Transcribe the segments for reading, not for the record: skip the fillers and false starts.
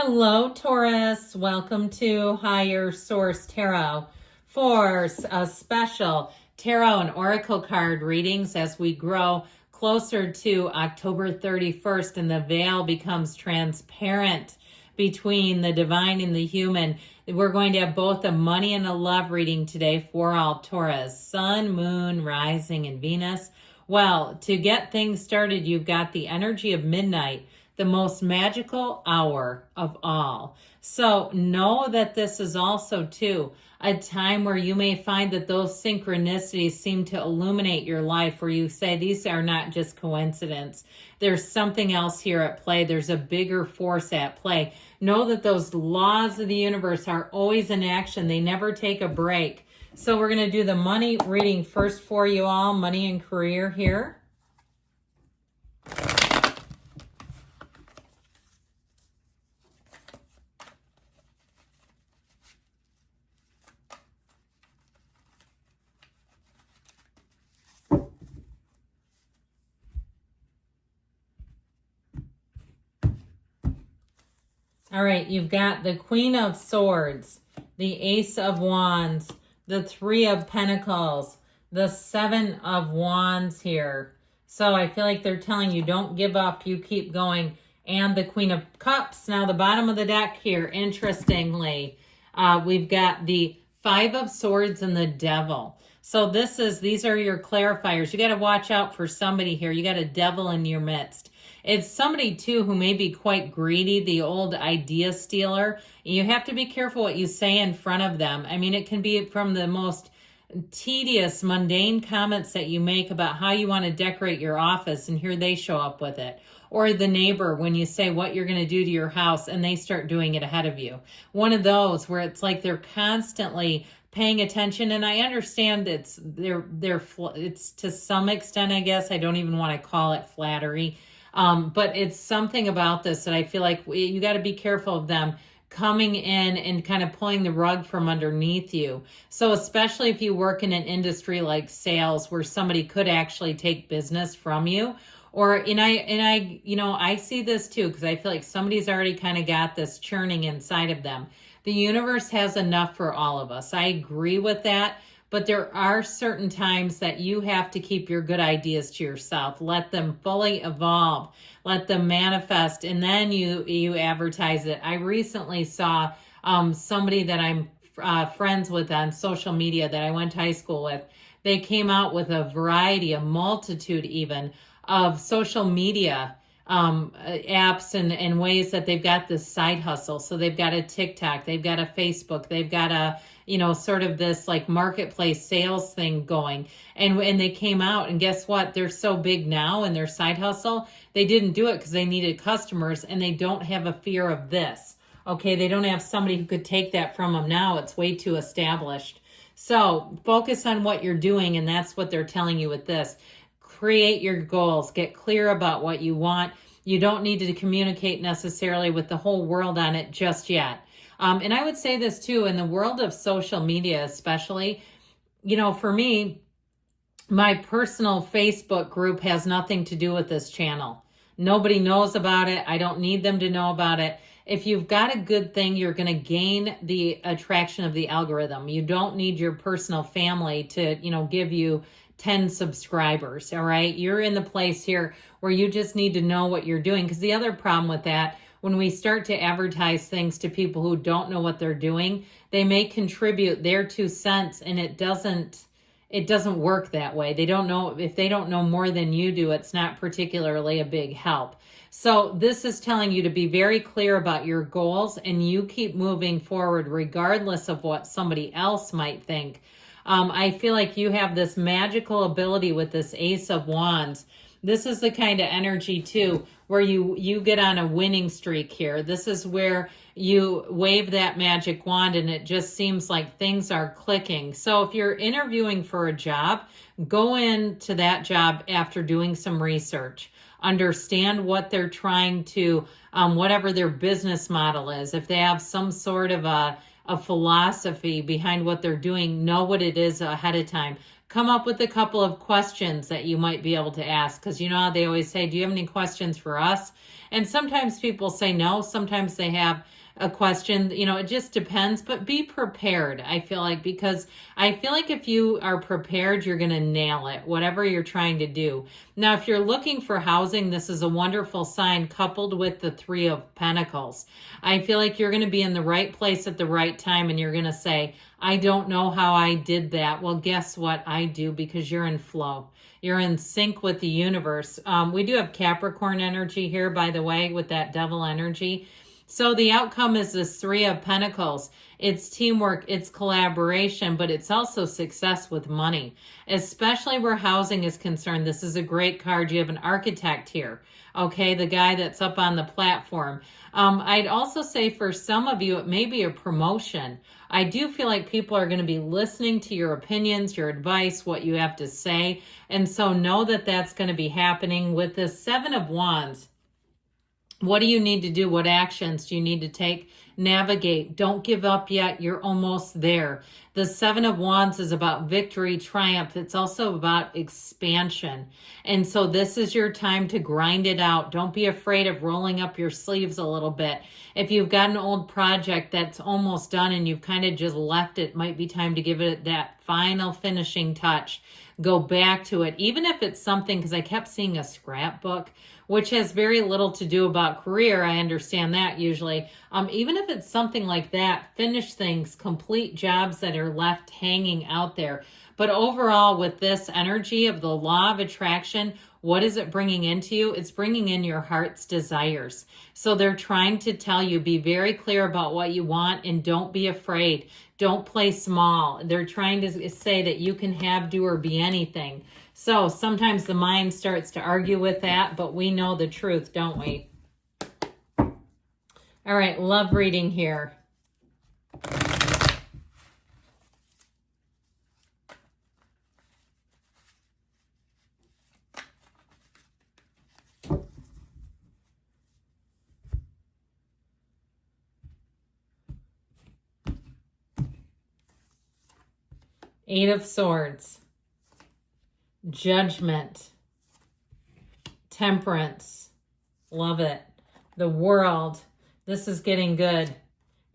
Hello, Taurus. Welcome to Higher Source Tarot for a special tarot and oracle card readings as we grow closer to October 31st and the veil becomes transparent between the divine and the human. We're going to have both a money and a love reading today for all Taurus, Sun, Moon, Rising, and Venus. Well, to get things started, you've got the energy of midnight, the most magical hour of all. So know that this is also, too, a time where you may find that those synchronicities seem to illuminate your life, where you say, these are not just coincidence. There's something else here at play. There's a bigger force at play. Know that those laws of the universe are always in action. They never take a break. So we're going to do the money reading first for you all, money and career here. All right, you've got the Queen of Swords, the Ace of Wands, the Three of Pentacles, the Seven of Wands here. So I feel like they're telling you don't give up, you keep going. And the Queen of Cups. Now the bottom of the deck here, interestingly, we've got the Five of Swords and the Devil. So these are your clarifiers. You got to watch out for somebody here. You got a devil in your midst. It's somebody, too, who may be quite greedy, the old idea stealer. You have to be careful what you say in front of them. I mean, it can be from the most tedious, mundane comments that you make about how you want to decorate your office, and here they show up with it. Or the neighbor, when you say what you're going to do to your house, and they start doing it ahead of you. One of those where it's like they're constantly paying attention, and I understand it's to some extent, I guess. I don't even want to call it flattery. But it's something about this that I feel like you got to be careful of them coming in and kind of pulling the rug from underneath you. So especially if you work in an industry like sales where somebody could actually take business from you. I see this too, because I feel like somebody's already kind of got this churning inside of them. The universe has enough for all of us. I agree with that. But there are certain times that you have to keep your good ideas to yourself. Let them fully evolve. Let them manifest. And then you advertise it. I recently saw somebody that I'm friends with on social media that I went to high school with. They came out with a variety, a multitude even, of social media apps and ways that they've got this side hustle. So they've got a TikTok, they've got a Facebook, they've got a, sort of this like marketplace sales thing going. And they came out, and guess what? They're so big now in their side hustle. They didn't do it because they needed customers, and they don't have a fear of this. Okay. They don't have somebody who could take that from them now. It's way too established. So focus on what you're doing. And that's what they're telling you with this. Create your goals, get clear about what you want. You don't need to communicate necessarily with the whole world on it just yet. And I would say this too, in the world of social media, especially, for me, my personal Facebook group has nothing to do with this channel. Nobody knows about it. I don't need them to know about it. If you've got a good thing, you're going to gain the attraction of the algorithm. You don't need your personal family to, give you 10 subscribers. All right. You're in the place here where you just need to know what you're doing. Because the other problem with that, when we start to advertise things to people who don't know what they're doing, they may contribute their 2 cents, and it doesn't work that way. They don't know, if they don't know more than you do, it's not particularly a big help. So this is telling you to be very clear about your goals, and you keep moving forward regardless of what somebody else might think. I feel like you have this magical ability with this Ace of Wands. This is the kind of energy too, where you get on a winning streak here. This is where you wave that magic wand and it just seems like things are clicking. So if you're interviewing for a job, go into that job after doing some research. Understand what they're trying to, whatever their business model is. If they have some sort of a philosophy behind what they're doing, know what it is ahead of time. come up with a couple of questions that you might be able to ask. Because you know how they always say, do you have any questions for us? And sometimes people say no. Sometimes they have a question, you know, it just depends, but be prepared. I feel like, because I feel like if you are prepared, you're going to nail it, whatever you're trying to do. Now, if you're looking for housing, this is a wonderful sign coupled with the Three of Pentacles. I feel like you're going to be in the right place at the right time, and you're going to say, I don't know how I did that. Well, guess what? I do, because you're in flow. You're in sync with the universe. We do have Capricorn energy here, by the way, with that devil energy. So the outcome is this Three of Pentacles. It's teamwork, it's collaboration, but it's also success with money, especially where housing is concerned. This is a great card. You have an architect here, okay, the guy that's up on the platform. I'd also say for some of you, it may be a promotion. I do feel like people are going to be listening to your opinions, your advice, what you have to say. And so know that that's going to be happening with the Seven of Wands. What do you need to do? What actions do you need to take? Navigate. Don't give up yet. You're almost there. The Seven of Wands is about victory, triumph. It's also about expansion. And so this is your time to grind it out. Don't be afraid of rolling up your sleeves a little bit. If you've got an old project that's almost done and you've kind of just left it, might be time to give it that final finishing touch. Go back to it. Even if it's something, because I kept seeing a scrapbook, which has very little to do about career. I understand that usually. Even if it's something like that, finish things, complete jobs that are left hanging out there. But overall, with this energy of the law of attraction, what is it bringing into you? It's bringing in your heart's desires. So they're trying to tell you, be very clear about what you want and don't be afraid. Don't play small. They're trying to say that you can have, do, or be anything. So sometimes the mind starts to argue with that, but we know the truth, don't we? All right, love reading here. Eight of Swords. Judgment, Temperance, love it. The World, this is getting good.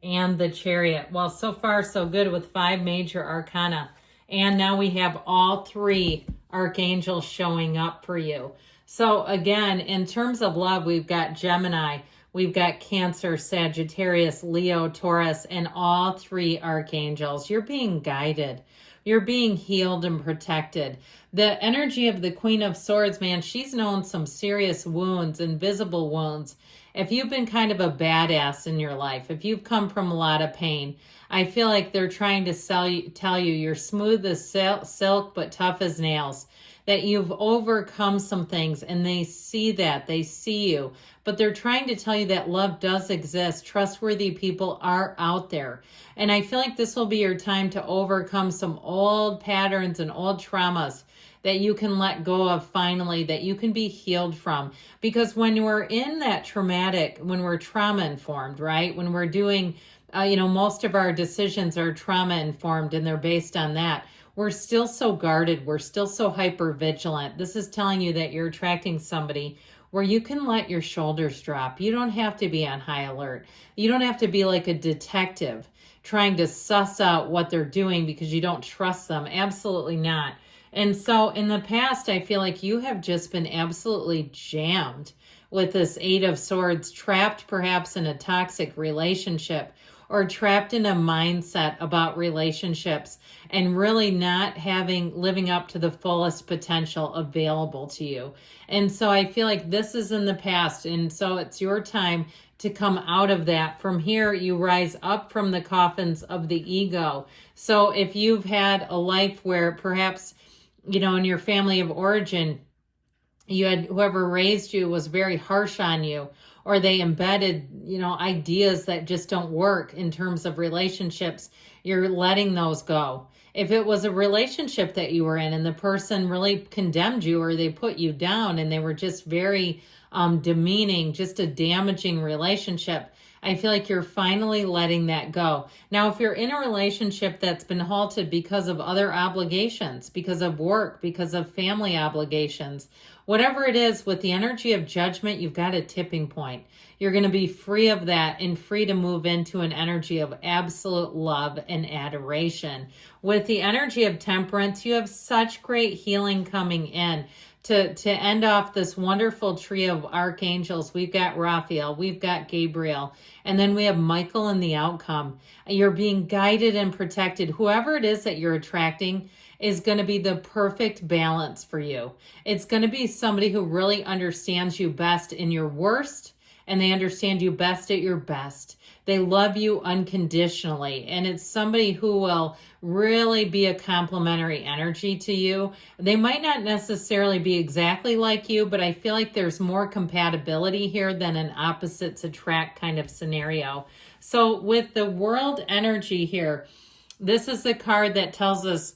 And the Chariot. Well, so far so good with 5 major arcana. And now we have all 3 archangels showing up for you. So again, in terms of love, we've got Gemini, we've got Cancer, Sagittarius, Leo, Taurus, and all 3 archangels. You're being guided. You're being healed and protected. The energy of the Queen of Swords, man, she's known some serious wounds, invisible wounds. If you've been kind of a badass in your life, if you've come from a lot of pain, I feel like they're trying to tell you you're smooth as silk but tough as nails, that you've overcome some things, and they see that, they see you. But they're trying to tell you that love does exist. Trustworthy people are out there. And I feel like this will be your time to overcome some old patterns and old traumas that you can let go of finally, that you can be healed from. Because when we're in that traumatic, when we're trauma informed, right? When we're doing, most of our decisions are trauma informed and they're based on that. We're still so guarded. We're still so hyper vigilant. This is telling you that you're attracting somebody where you can let your shoulders drop. You don't have to be on high alert. You don't have to be like a detective trying to suss out what they're doing because you don't trust them. Absolutely not. And so in the past, I feel like you have just been absolutely jammed with this 8 of Swords, trapped perhaps in a toxic relationship, or trapped in a mindset about relationships and really not living up to the fullest potential available to you. And so I feel like this is in the past. And so it's your time to come out of that. From here, you rise up from the coffins of the ego. So if you've had a life where perhaps, in your family of origin, you had whoever raised you was very harsh on you, or they embedded, ideas that just don't work in terms of relationships, you're letting those go. If it was a relationship that you were in and the person really condemned you or they put you down and they were just very demeaning, just a damaging relationship, I feel like you're finally letting that go. Now, if you're in a relationship that's been halted because of other obligations, because of work, because of family obligations, whatever it is, with the energy of judgment, you've got a tipping point. You're going to be free of that and free to move into an energy of absolute love and adoration. With the energy of temperance, you have such great healing coming in. To end off this wonderful trio of archangels, we've got Raphael, we've got Gabriel, and then we have Michael in the outcome. You're being guided and protected. Whoever it is that you're attracting is going to be the perfect balance for you. It's going to be somebody who really understands you best in your worst, and they understand you best at your best. They love you unconditionally, and it's somebody who will really be a complementary energy to you. They might not necessarily be exactly like you, but I feel like there's more compatibility here than an opposites attract kind of scenario. So with the world energy here, this is the card that tells us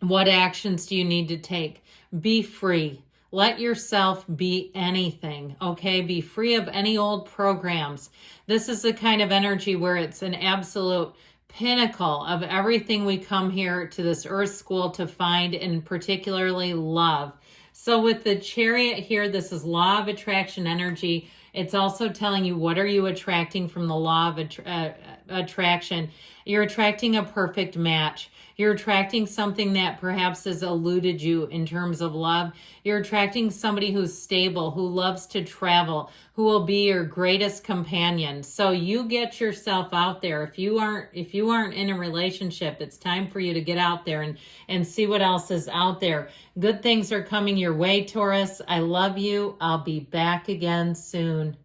what actions do you need to take. Be free. Let yourself be anything, okay? Be free of any old programs. This is the kind of energy where it's an absolute pinnacle of everything we come here to this earth school to find, and particularly love. So with the Chariot here, this is law of attraction energy. It's also telling you, what are you attracting from the law of attraction? You're attracting a perfect match. You're attracting something that perhaps has eluded you in terms of love. You're attracting somebody who's stable, who loves to travel, who will be your greatest companion. So you get yourself out there. If you aren't in a relationship, it's time for you to get out there and see what else is out there. Good things are coming your way, Taurus. I love you. I'll be back again soon.